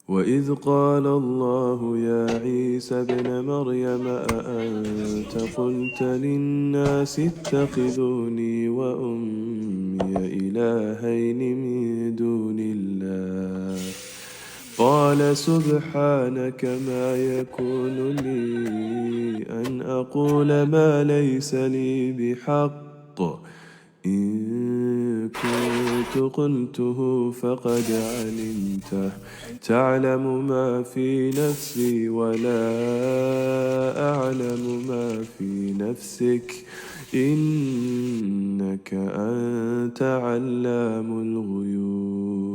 وإذ قال الله يا عيسى ابن مريم أأنت قلت للناس اتخذوني وأمي إلهين من دون الله قال سبحانك ما يكون لي أن أقول ما ليس لي بحق إن كنت قلته فقد علمته تعلم ما في نفسي ولا أعلم ما في نفسك إنك أنت علام الغيوب.